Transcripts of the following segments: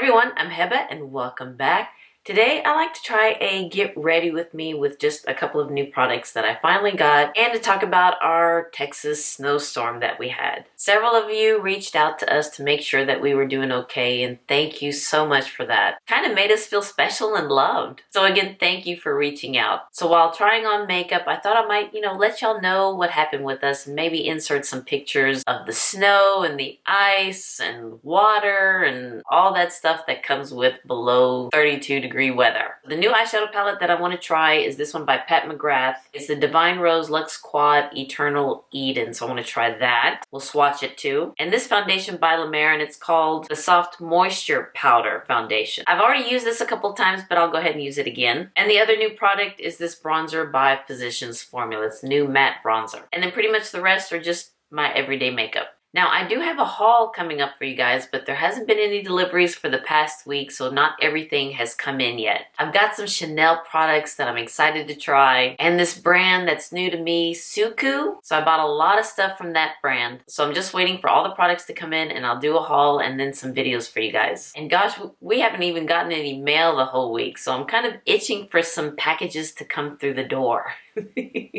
everyone, I'm Heba and welcome back. Today I like to try a get ready with me with just a couple of new products that I finally got and to talk about our Texas snowstorm that we had. Several of you reached out to us to make sure that we were doing okay, and thank you so much for that. Kind of made us feel special and loved. So again, thank you for reaching out. So while trying on makeup, I thought I might, let y'all know what happened with us and maybe insert some pictures of the snow and the ice and water and all that stuff that comes with below 32-degree weather. The new eyeshadow palette that I want to try is this one by McGrath. It's the Divine Rose Luxe Quad Eternal Eden, so I want to try that. We'll swatch it too. And this foundation by La Mer, and it's called the Soft Moisture Powder Foundation. I've already used this a couple times, but I'll go ahead and use it again. And the other new product is this bronzer by Physicians Formula. It's new matte bronzer. And then pretty much the rest are just my everyday makeup. Now, I do have a haul coming up for you guys, but there hasn't been any deliveries for the past week, so not everything has come in yet. I've got some Chanel products that I'm excited to try, and this brand that's new to me, Suku. So I bought a lot of stuff from that brand. So I'm just waiting for all the products to come in, and I'll do a haul and then some videos for you guys. And gosh, we haven't even gotten any mail the whole week, so I'm kind of itching for some packages to come through the door.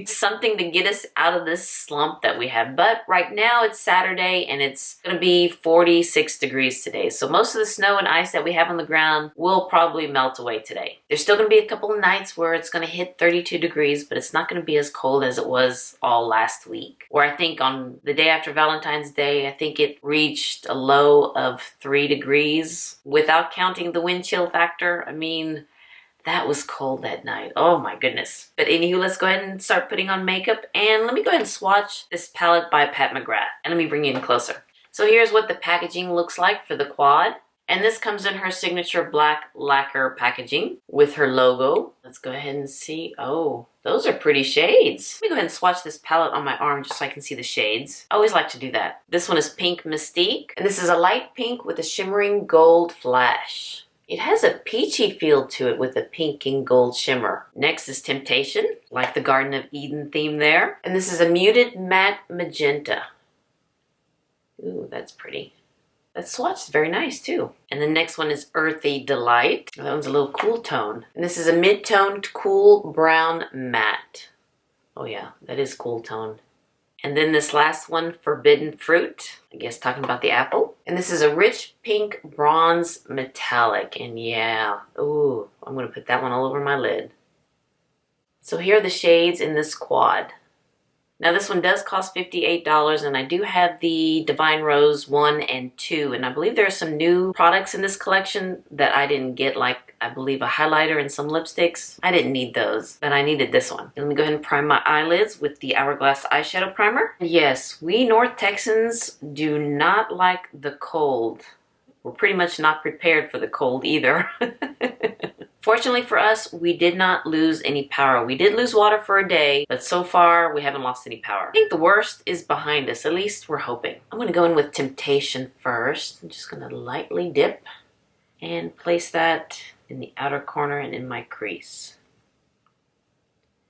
Something to get us out of this slump that we have. But right now it's Saturday and it's gonna be 46 degrees today, so most of the snow and ice that we have on the ground will probably melt away today. There's still gonna be a couple of nights where it's gonna hit 32 degrees, but it's not gonna be as cold as it was all last week, where I think on the day after Valentine's Day, I think it reached a low of 3 degrees without counting the wind chill factor. I mean, that was cold that night. Oh my goodness. But anywho, let's go ahead and start putting on makeup. And let me go ahead and swatch this palette by McGrath. And let me bring you in closer. So here's what the packaging looks like for the quad. And this comes in her signature black lacquer packaging with her logo. Let's go ahead and see. Oh, those are pretty shades. Let me go ahead and swatch this palette on my arm just so I can see the shades. I always like to do that. This one is Pink Mystique. And this is a light pink with a shimmering gold flash. It has a peachy feel to it with a pink and gold shimmer. Next is Temptation, like the Garden of Eden theme there. And this is a muted matte magenta. Ooh, that's pretty. That swatch is very nice too. And the next one is Earthy Delight. That one's a little cool tone. And this is a mid-toned cool brown matte. Oh yeah, that is cool tone. And then this last one, Forbidden Fruit, I guess talking about the apple. And this is a rich pink bronze metallic. And yeah, ooh, I'm gonna put that one all over my lid. So here are the shades in this quad. Now this one does cost $58, and I do have the Divine Rose 1 and 2, and I believe there are some new products in this collection that I didn't get, like I believe a highlighter and some lipsticks. I didn't need those, but I needed this one. Let me go ahead and prime my eyelids with the Hourglass eyeshadow primer. Yes, we North Texans do not like the cold. We're pretty much not prepared for the cold either. Fortunately for us, we did not lose any power. We did lose water for a day, but so far we haven't lost any power. I think the worst is behind us, at least we're hoping. I'm gonna go in with Temptation first. I'm just gonna lightly dip and place that in the outer corner and in my crease.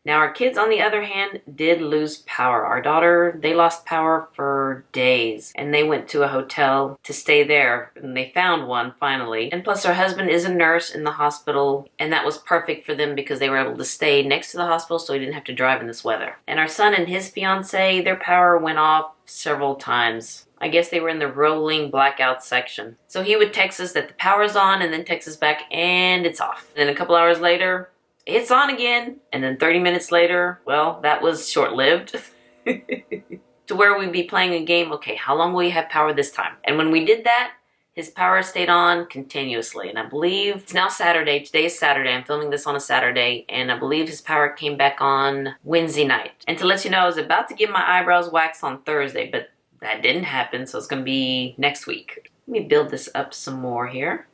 Now our kids, on the other hand, did lose power. Our daughter, they lost power for days, and they went to a hotel to stay there, and they found one finally. And plus her husband is a nurse in the hospital, and that was perfect for them because they were able to stay next to the hospital so he didn't have to drive in this weather. And our son and his fiance, their power went off several times. I guess they were in the rolling blackout section. So he would text us that the power's on and then text us back and it's off. And then a couple hours later, it's on again. And then 30 minutes later, well, that was short-lived. To where we'd be playing a game, okay, how long will you have power this time? And when we did that, his power stayed on continuously. And I believe it's now Saturday. Today is Saturday. I'm filming this on a Saturday. And I believe his power came back on Wednesday night. And to let you know, I was about to get my eyebrows waxed on Thursday, but that didn't happen. So it's going to be next week. Let me build this up some more here.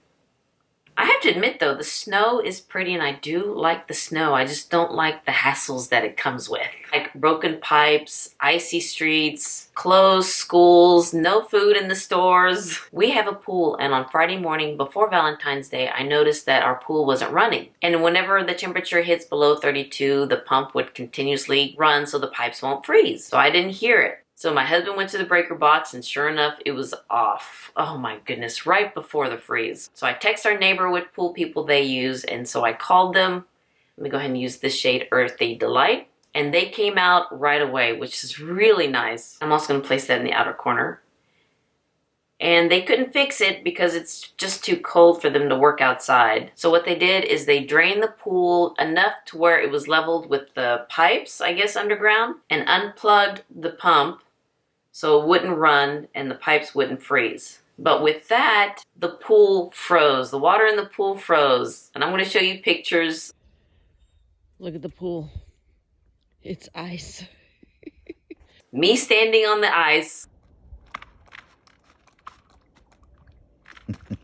I have to admit though, the snow is pretty and I do like the snow. I just don't like the hassles that it comes with. Like broken pipes, icy streets, closed schools, no food in the stores. We have a pool, and on Friday morning before Valentine's Day, I noticed that our pool wasn't running. And whenever the temperature hits below 32, the pump would continuously run so the pipes won't freeze. So I didn't hear it. So my husband went to the breaker box and sure enough, it was off. Oh my goodness, right before the freeze. So I text our neighbor which pool people they use, and so I called them. Let me go ahead and use this shade Earthy Delight. And they came out right away, which is really nice. I'm also gonna place that in the outer corner. And they couldn't fix it because it's just too cold for them to work outside. So what they did is they drained the pool enough to where it was leveled with the pipes, I guess, underground, and unplugged the pump so it wouldn't run and the pipes wouldn't freeze. But with that, the pool froze. The water in the pool froze. And I'm going to show you pictures. Look at the pool. It's ice. Me standing on the ice. Come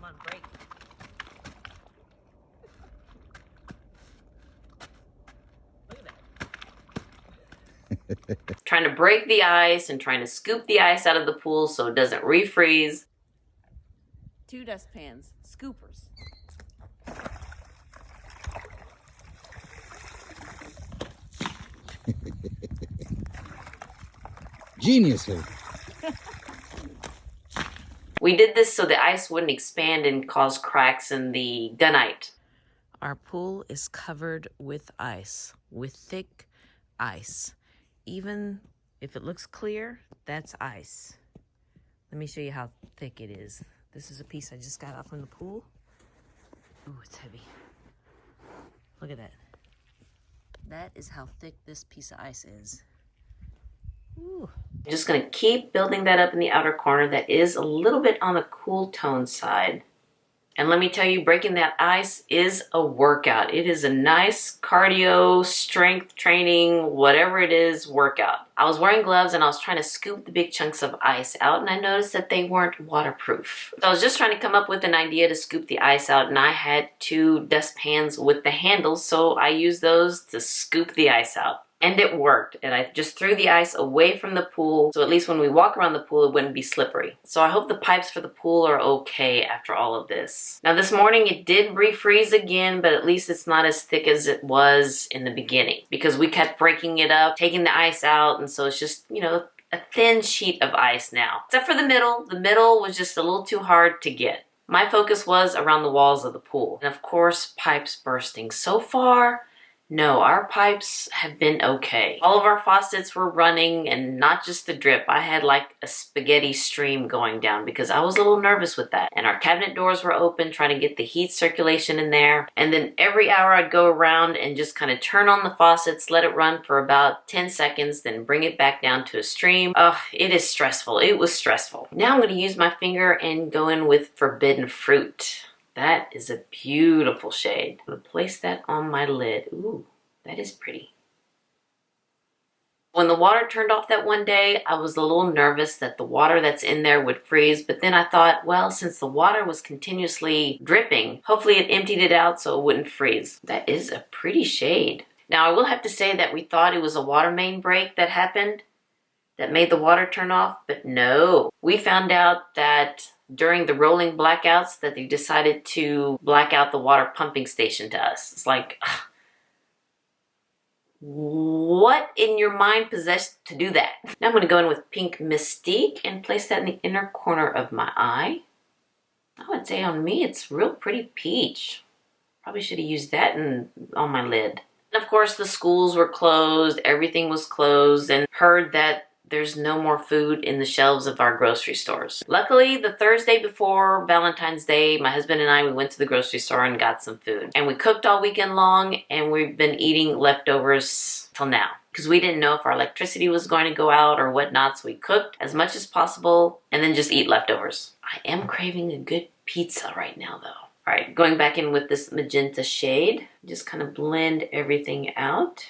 on, break. Look at that. Trying to break the ice and trying to scoop the ice out of the pool so it doesn't refreeze. 2 dustpans, scoopers. Genius. We did this so the ice wouldn't expand and cause cracks in the gunite. Our pool is covered with ice, with thick ice. Even if it looks clear, that's ice. Let me show you how thick it is. This is a piece I just got out from the pool. Ooh, it's heavy. Look at that. That is how thick this piece of ice is. Ooh. I'm just going to keep building that up in the outer corner. That is a little bit on the cool tone side. And let me tell you, breaking that ice is a workout. It is a nice cardio, strength training, whatever it is, workout. I was wearing gloves and I was trying to scoop the big chunks of ice out, and I noticed that they weren't waterproof. So I was just trying to come up with an idea to scoop the ice out, and I had 2 dustpans with the handles, so I used those to scoop the ice out. And it worked, and I just threw the ice away from the pool, so at least when we walk around the pool, it wouldn't be slippery. So I hope the pipes for the pool are okay after all of this. Now this morning, it did refreeze again, but at least it's not as thick as it was in the beginning, because we kept breaking it up, taking the ice out, and so it's just, you know, a thin sheet of ice now. Except for the middle. The middle was just a little too hard to get. My focus was around the walls of the pool. And of course, pipes bursting. So far, no, our pipes have been okay. All of our faucets were running, and not just the drip. I had like a spaghetti stream going down because I was a little nervous with that. And our cabinet doors were open, trying to get the heat circulation in there. And then every hour I'd go around and just kind of turn on the faucets, let it run for about 10 seconds, then bring it back down to a stream. Oh, it is stressful. It was stressful. Now I'm going to use my finger and go in with Forbidden Fruit. That is a beautiful shade. I'm going to place that on my lid. Ooh, that is pretty. When the water turned off that one day, I was a little nervous that the water that's in there would freeze, but then I thought, well, since the water was continuously dripping, hopefully it emptied it out so it wouldn't freeze. That is a pretty shade. Now, I will have to say that we thought it was a water main break that happened that made the water turn off, but no. We found out that during the rolling blackouts that they decided to black out the water pumping station to us. It's like, ugh, what in your mind possessed to do that? Now I'm going to go in with pink Mystique and place that in the inner corner of my eye. I would say on me it's real pretty peach. Probably should have used that on my lid. And of course the schools were closed, everything was closed, and heard that there's no more food in the shelves of our grocery stores. Luckily, the Thursday before Valentine's Day, my husband and I, we went to the grocery store and got some food. And we cooked all weekend long, and we've been eating leftovers till now. Because we didn't know if our electricity was going to go out or whatnot, so we cooked as much as possible and then just eat leftovers. I am craving a good pizza right now, though. All right, going back in with this magenta shade, just kind of blend everything out.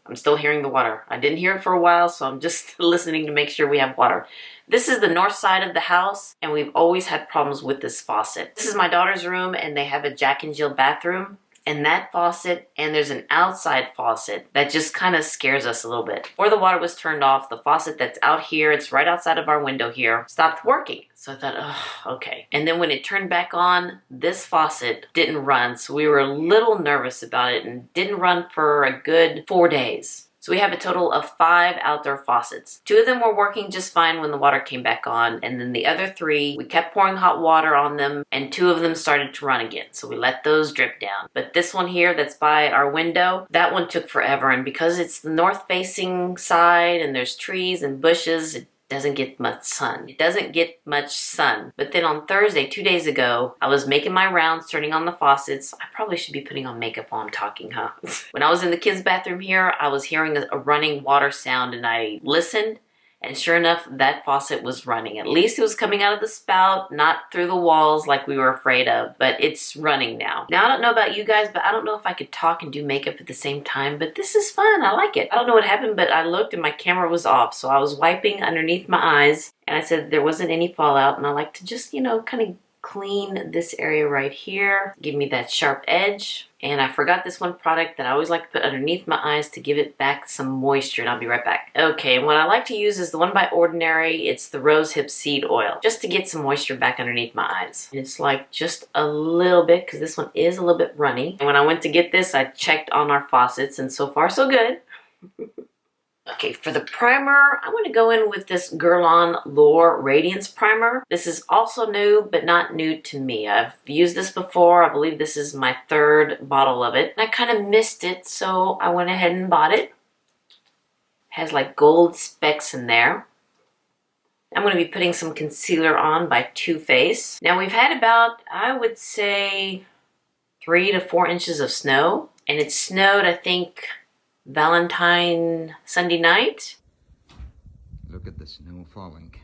I'm still hearing the water. I didn't hear it for a while, so I'm just listening to make sure we have water. This is the north side of the house, and we've always had problems with this faucet. This is my daughter's room, and they have a Jack and Jill bathroom. And that faucet, and there's an outside faucet that just kind of scares us a little bit. Before the water was turned off, the faucet that's out here, it's right outside of our window here, stopped working. So I thought, oh, okay. And then when it turned back on, this faucet didn't run. So we were a little nervous about it and didn't run for a good 4 days. So we have a total of 5 outdoor faucets. 2 of them were working just fine when the water came back on, and then the other 3, we kept pouring hot water on them, and 2 of them started to run again. So we let those drip down. But this one here that's by our window, that one took forever, and because it's the north-facing side and there's trees and bushes, it doesn't get much sun. It doesn't get much sun. But then on Thursday, 2 days ago, I was making my rounds, turning on the faucets. I probably should be putting on makeup while I'm talking, huh? When I was in the kids' bathroom here, I was hearing a running water sound, and I listened, and sure enough, that faucet was running. At least it was coming out of the spout, not through the walls like we were afraid of, but it's running now. Now, I don't know about you guys, but I don't know if I could talk and do makeup at the same time, but this is fun. I like it. I don't know what happened, but I looked and my camera was off, so I was wiping underneath my eyes, and I said there wasn't any fallout, and I like to just, you know, kind of clean this area right here, give me that sharp edge. And I forgot this one product that I always like to put underneath my eyes to give it back some moisture, and I'll be right back. Okay, and what I like to use is the one by Ordinary. It's the Rosehip Seed Oil, just to get some moisture back underneath my eyes. And it's like just a little bit, because this one is a little bit runny. And when I went to get this, I checked on our faucets, and so far so good. Okay, for the primer, I'm going to go in with this Guerlain Lure Radiance Primer. This is also new, but not new to me. I've used this before. I believe this is my 3rd bottle of it. And I kind of missed it, so I went ahead and bought it. It has like gold specks in there. I'm going to be putting some concealer on by Too Faced. Now we've had about, I would say, 3 to 4 inches of snow. And it snowed, I think, Valentine Sunday night. Look at the snow falling.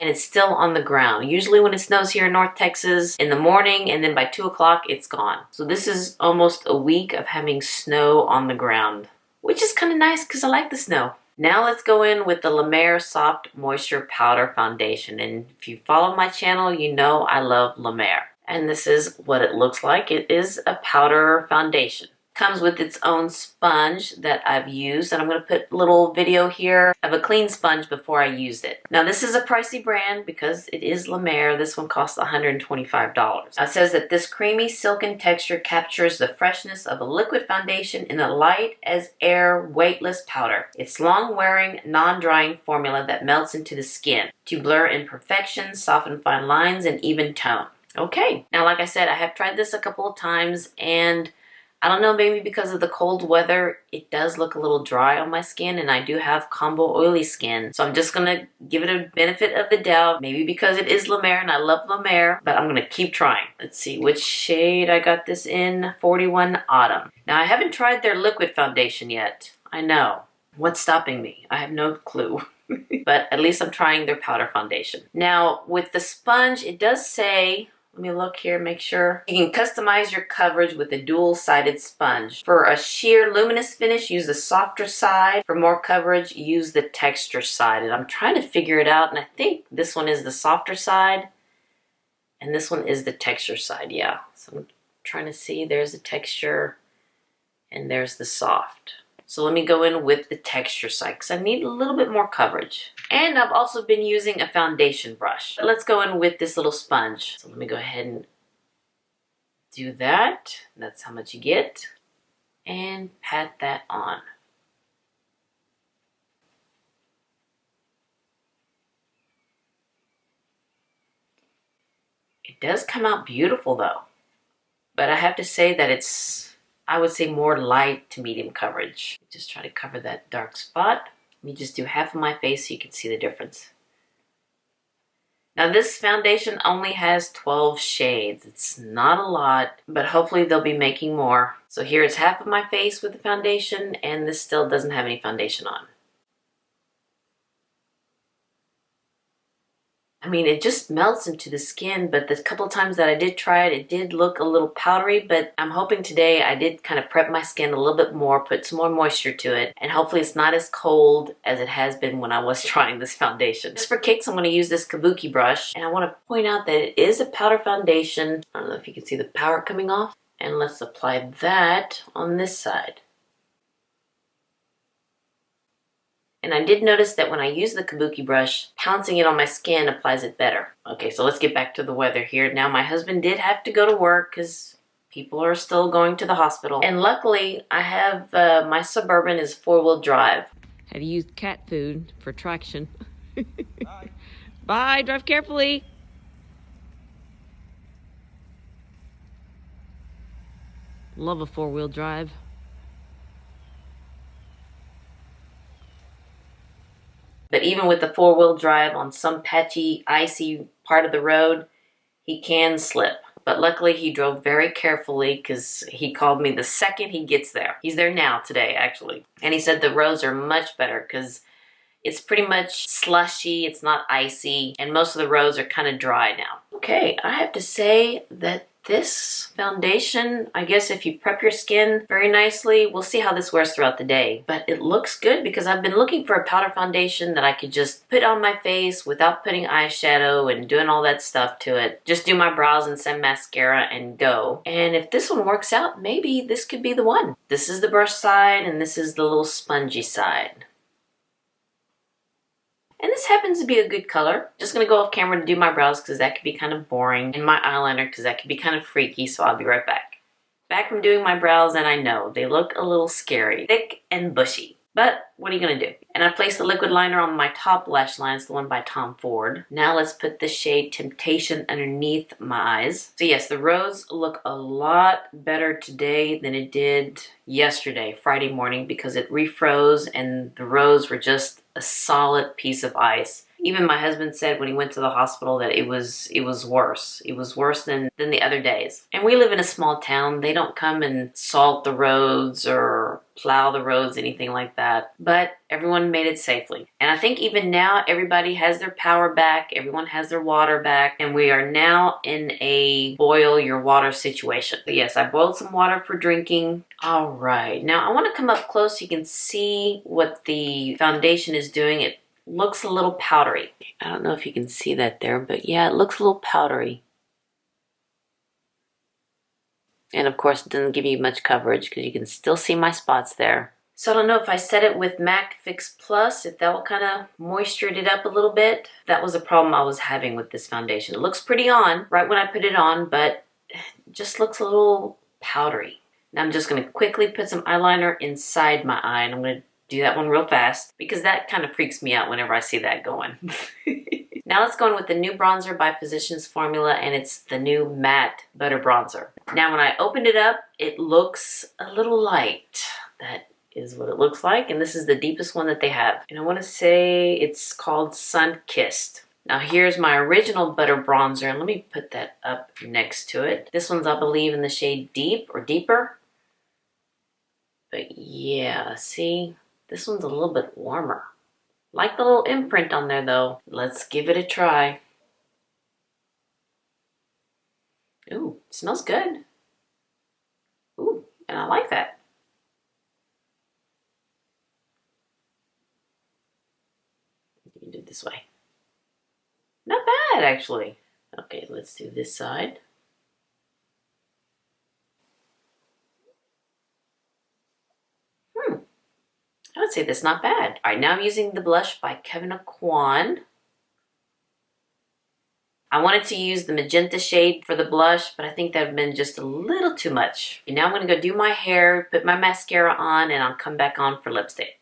And it's still on the ground. Usually when it snows here in North Texas in the morning, and then by 2 o'clock it's gone. So this is almost a week of having snow on the ground, which is kind of nice because I like the snow. Now let's go in with the La Mer Soft Moisture Powder Foundation. And if you follow my channel, you know I love La Mer. And this is what it looks like. It is a powder foundation. Comes with its own sponge that I've used, and I'm going to put a little video here of a clean sponge before I used it. Now this is a pricey brand because it is La Mer. This one costs $125. It says that this creamy silken texture captures the freshness of a liquid foundation in a light as air weightless powder. It's long-wearing, non-drying formula that melts into the skin to blur imperfections, soften fine lines, and even tone. Okay, now like I said, I have tried this a couple of times, and I don't know, maybe because of the cold weather, it does look a little dry on my skin, and I do have combo oily skin. So I'm just going to give it a benefit of the doubt, maybe because it is La Mer and I love La Mer, but I'm going to keep trying. Let's see which shade I got this in, 41 Autumn. Now I haven't tried their liquid foundation yet. I know. What's stopping me? I have no clue. But at least I'm trying their powder foundation. Now with the sponge, it does say, let me look here, make sure. You can customize your coverage with a dual-sided sponge. For a sheer luminous finish, use the softer side. For more coverage, use the texture side. And I'm trying to figure it out, and I think this one is the softer side, and this one is the texture side, yeah. So I'm trying to see, there's the texture, and there's the soft. So let me go in with the texture side because I need a little bit more coverage. And I've also been using a foundation brush. Let's go in with this little sponge. So let me go ahead and do that. That's how much you get. And pat that on. It does come out beautiful though. But I have to say that it's, I would say, more light to medium coverage. Just try to cover that dark spot. Let me just do half of my face so you can see the difference. Now this foundation only has 12 shades. It's not a lot, but hopefully they'll be making more. So here is half of my face with the foundation, and this still doesn't have any foundation on. I mean, it just melts into the skin, but the couple of times that I did try it, it did look a little powdery, but I'm hoping today I did kind of prep my skin a little bit more, put some more moisture to it, and hopefully it's not as cold as it has been when I was trying this foundation. Just for kicks, I'm going to use this kabuki brush, and I want to point out that it is a powder foundation. I don't know if you can see the powder coming off, and let's apply that on this side. And I did notice that when I use the kabuki brush, pouncing it on my skin applies it better. Okay, so let's get back to the weather here. Now my husband did have to go to work because people are still going to the hospital. And luckily, I have my Suburban is 4-wheel drive. Had to use cat food for traction. Bye. Bye, drive carefully. Love a 4-wheel drive. But even with the 4-wheel drive on some patchy, icy part of the road, he can slip. But luckily he drove very carefully because he called me the second he gets there. He's there now today, actually. And he said the roads are much better because it's pretty much slushy, it's not icy, and most of the roads are kind of dry now. Okay, I have to say that this foundation, I guess if you prep your skin very nicely, we'll see how this wears throughout the day. But it looks good because I've been looking for a powder foundation that I could just put on my face without putting eyeshadow and doing all that stuff to it. Just do my brows and some mascara and go. And if this one works out, maybe this could be the one. This is the brush side and this is the little spongy side. And this happens to be a good color. Just gonna go off camera to do my brows because that could be kind of boring. And my eyeliner because that could be kind of freaky, so I'll be right back. Back from doing my brows, and I know they look a little scary. Thick and bushy. But what are you gonna do? And I placed the liquid liner on my top lash line. It's the one by Tom Ford. Now let's put the shade Temptation underneath my eyes. So yes, the roads look a lot better today than it did yesterday, Friday morning, because it refroze and the roads were just a solid piece of ice. Even my husband said when he went to the hospital that it was worse. It was worse than the other days. And we live in a small town. They don't come and salt the roads or plow the roads, anything like that. But everyone made it safely. And I think even now everybody has their power back. Everyone has their water back. And we are now in a boil your water situation. But yes, I boiled some water for drinking. All right. Now I want to come up close so you can see what the foundation is doing. It looks a little powdery. I don't know if you can see that there, but yeah, it looks a little powdery. And of course, it doesn't give you much coverage because you can still see my spots there. So I don't know if I set it with MAC Fix Plus, if that will kind of moistured it up a little bit. That was a problem I was having with this foundation. It looks pretty on right when I put it on, but it just looks a little powdery. Now I'm just going to quickly put some eyeliner inside my eye, and I'm going to do that one real fast because that kind of freaks me out whenever I see that going. Now let's go in with the new bronzer by Physicians Formula, and it's the new matte butter bronzer. Now when I opened it up, it looks a little light. That is what it looks like, and this is the deepest one that they have. And I want to say it's called Sun Kissed. Now here's my original butter bronzer, and let me put that up next to it. This one's, I believe, in the shade Deep or Deeper. But yeah, see? This one's a little bit warmer. Like the little imprint on there though. Let's give it a try. Ooh, it smells good. Ooh, and I like that. You can do it this way. Not bad, actually. Okay, let's do this side. I would say that's not bad. All right, now I'm using the blush by Kevin Aquan. I wanted to use the magenta shade for the blush, but I think that would have been just a little too much. And now I'm going to go do my hair, put my mascara on, and I'll come back on for lipstick.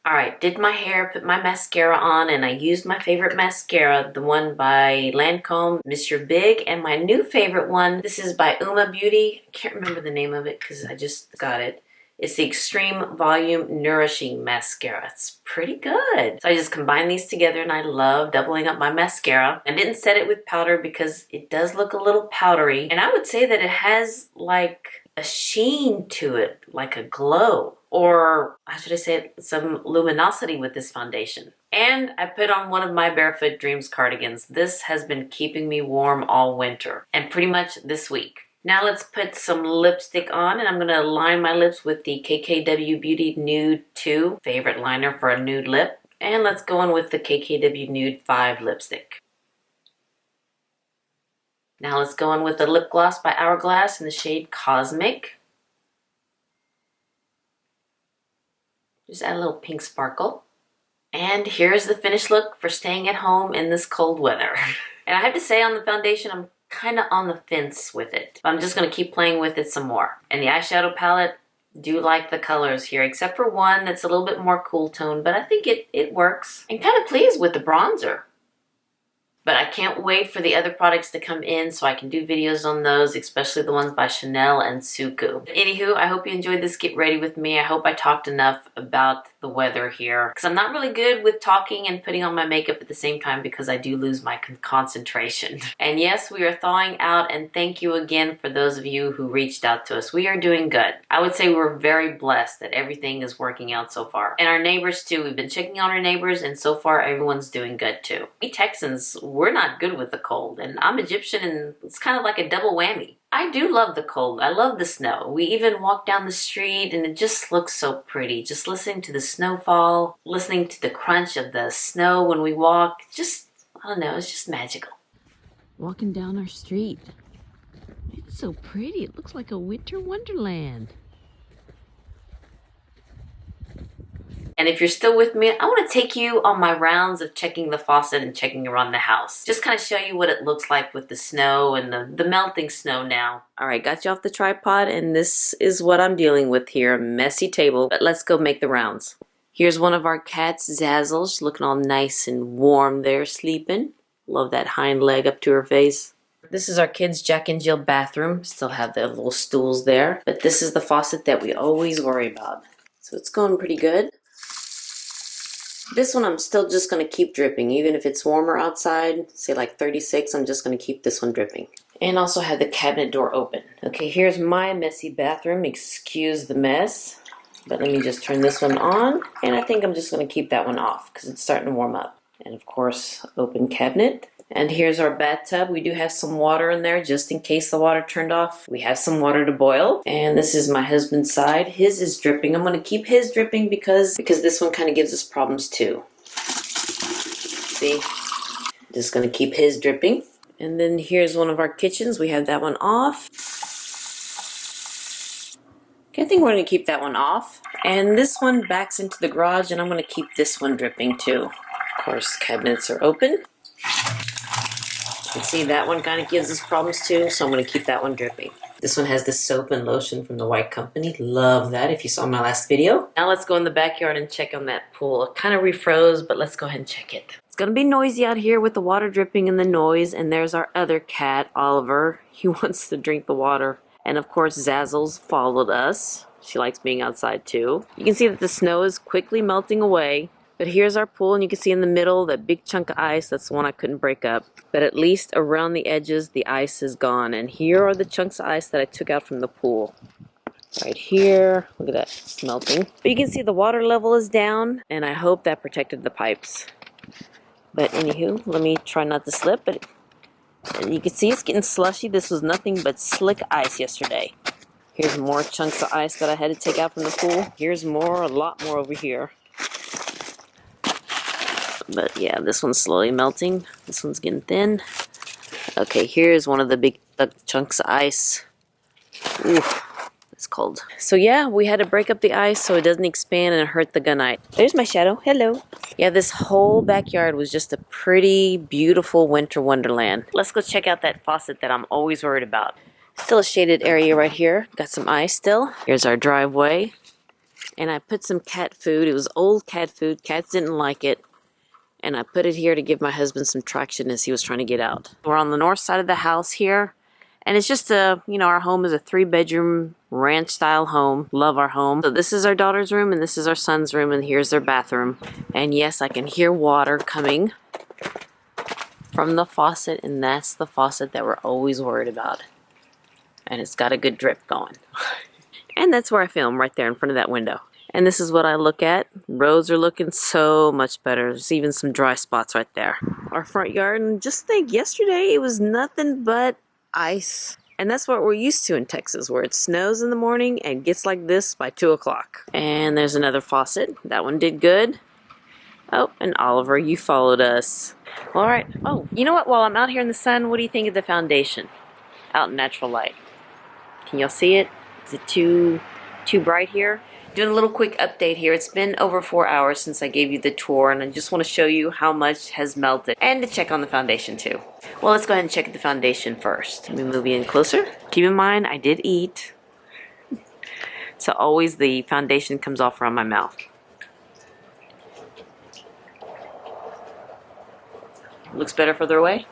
All right, did my hair, put my mascara on, and I used my favorite mascara, the one by Lancome, Monsieur Big, and my new favorite one, this is by Uma Beauty. I can't remember the name of it because I just got it. It's the Extreme Volume Nourishing Mascara. It's pretty good. So I just combine these together, and I love doubling up my mascara. I didn't set it with powder because it does look a little powdery. And I would say that it has like a sheen to it, like a glow. Or how should I say it? Some luminosity with this foundation. And I put on one of my Barefoot Dreams cardigans. This has been keeping me warm all winter and pretty much this week. Now let's put some lipstick on, and I'm going to line my lips with the KKW Beauty Nude 2, favorite liner for a nude lip. And let's go in with the KKW Nude 5 lipstick. Now let's go in with the lip gloss by Hourglass in the shade Cosmic. Just add a little pink sparkle. And here's the finished look for staying at home in this cold weather. And I have to say, on the foundation, I'm kind of on the fence with it. I'm just going to keep playing with it some more. And the eyeshadow palette, do like the colors here, except for one that's a little bit more cool tone, but I think it works. I'm kind of pleased with the bronzer. But I can't wait for the other products to come in so I can do videos on those, especially the ones by Chanel and Suku. Anywho, I hope you enjoyed this Get Ready With Me. I hope I talked enough about the weather here, because I'm not really good with talking and putting on my makeup at the same time because I do lose my concentration. And yes, we are thawing out, and thank you again for those of you who reached out to us. We are doing good. I would say we're very blessed that everything is working out so far. And our neighbors too. We've been checking on our neighbors, and so far everyone's doing good too. We Texans, we're not good with the cold, and I'm Egyptian, and it's kind of like a double whammy. I do love the cold. I love the snow. We even walk down the street and it just looks so pretty. Just listening to the snowfall, listening to the crunch of the snow when we walk. Just, I don't know, it's just magical. Walking down our street. It's so pretty. It looks like a winter wonderland. And if you're still with me, I want to take you on my rounds of checking the faucet and checking around the house. Just kind of show you what it looks like with the snow and the melting snow now. All right, got you off the tripod, and this is what I'm dealing with here. A messy table, but let's go make the rounds. Here's one of our cats, Zazzle. She's looking all nice and warm there, sleeping. Love that hind leg up to her face. This is our kids' Jack and Jill bathroom. Still have their little stools there. But this is the faucet that we always worry about. So it's going pretty good. This one I'm still just going to keep dripping, even if it's warmer outside, say like 36, I'm just going to keep this one dripping. And also have the cabinet door open. Okay, here's my messy bathroom. Excuse the mess. But let me just turn this one on, and I think I'm just going to keep that one off because it's starting to warm up. And of course, open cabinet. And here's our bathtub. We do have some water in there just in case the water turned off. We have some water to boil. And this is my husband's side. His is dripping. I'm going to keep his dripping because this one kind of gives us problems too. See? Just going to keep his dripping. And then here's one of our kitchens. We have that one off. Okay, I think we're going to keep that one off. And this one backs into the garage, and I'm going to keep this one dripping too. Of course, cabinets are open. You can see that one kind of gives us problems too, so I'm going to keep that one dripping. This one has the soap and lotion from the White Company. Love that if you saw my last video. Now let's go in the backyard and check on that pool. It kind of refroze, but let's go ahead and check it. It's going to be noisy out here with the water dripping and the noise, and there's our other cat, Oliver. He wants to drink the water. And of course, Zazzle's followed us. She likes being outside too. You can see that the snow is quickly melting away. But here's our pool, and you can see in the middle that big chunk of ice. That's the one I couldn't break up. But at least around the edges, the ice is gone. And here are the chunks of ice that I took out from the pool. Right here. Look at that. It's melting. But you can see the water level is down, and I hope that protected the pipes. But anywho, let me try not to slip. But you can see it's getting slushy. This was nothing but slick ice yesterday. Here's more chunks of ice that I had to take out from the pool. Here's more, a lot more over here. But yeah, this one's slowly melting. This one's getting thin. Okay, here's one of the big chunks of ice. Ooh, it's cold. So yeah, we had to break up the ice so it doesn't expand and hurt the gunite. There's my shadow. Hello. Yeah, this whole backyard was just a pretty, beautiful winter wonderland. Let's go check out that faucet that I'm always worried about. Still a shaded area right here. Got some ice still. Here's our driveway. And I put some cat food. It was old cat food. Cats didn't like it. And I put it here to give my husband some traction as he was trying to get out. We're on the north side of the house here. And it's just our home is a 3-bedroom ranch style home. Love our home. So this is our daughter's room, and this is our son's room, and here's their bathroom. And yes, I can hear water coming from the faucet, and that's the faucet that we're always worried about. And it's got a good drip going. And that's where I film, right there in front of that window. And this is what I look at. Roads are looking so much better. There's even some dry spots right there. Our front yard, and just think, yesterday it was nothing but ice. And that's what we're used to in Texas, where it snows in the morning and gets like this by 2 o'clock. And there's another faucet. That one did good. Oh, and Oliver, you followed us. All right. Oh, you know what? While I'm out here in the sun, what do you think of the foundation? Out in natural light. Can y'all see it? Is it too bright here? Doing a little quick update here. It's been over 4 hours since I gave you the tour, and I just want to show you how much has melted and to check on the foundation too. Well, let's go ahead and check the foundation first. Let me move you in closer. Keep in mind, I did eat, so always the foundation comes off around my mouth. Looks better further away.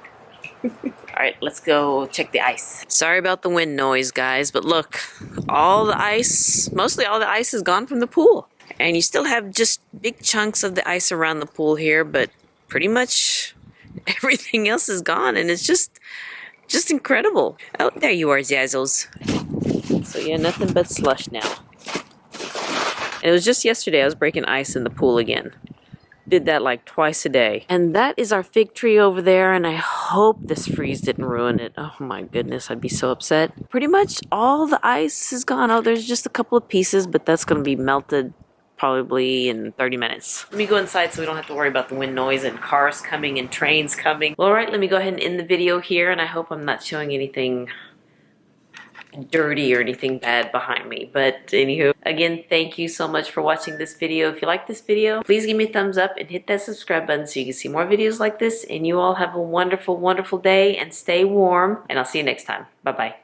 Alright, let's go check the ice. Sorry about the wind noise, guys, but look, all the ice, mostly all the ice is gone from the pool. And you still have just big chunks of the ice around the pool here, but pretty much everything else is gone, and it's just incredible. Oh, there you are, Zazzles. So yeah, nothing but slush now. And it was just yesterday I was breaking ice in the pool again. Did that like twice a day. And that is our fig tree over there, and I hope this freeze didn't ruin it. Oh my goodness, I'd be so upset. Pretty much all the ice is gone. Oh, there's just a couple of pieces, but that's gonna be melted probably in 30 minutes. Let me go inside so we don't have to worry about the wind noise and cars coming and trains coming. Well, alright, let me go ahead and end the video here, and I hope I'm not showing anything dirty or anything bad behind me. But anywho, again, thank you so much for watching this video. If you like this video, please give me a thumbs up and hit that subscribe button so you can see more videos like this. And you all have a wonderful, wonderful day and stay warm. And I'll see you next time. Bye-bye.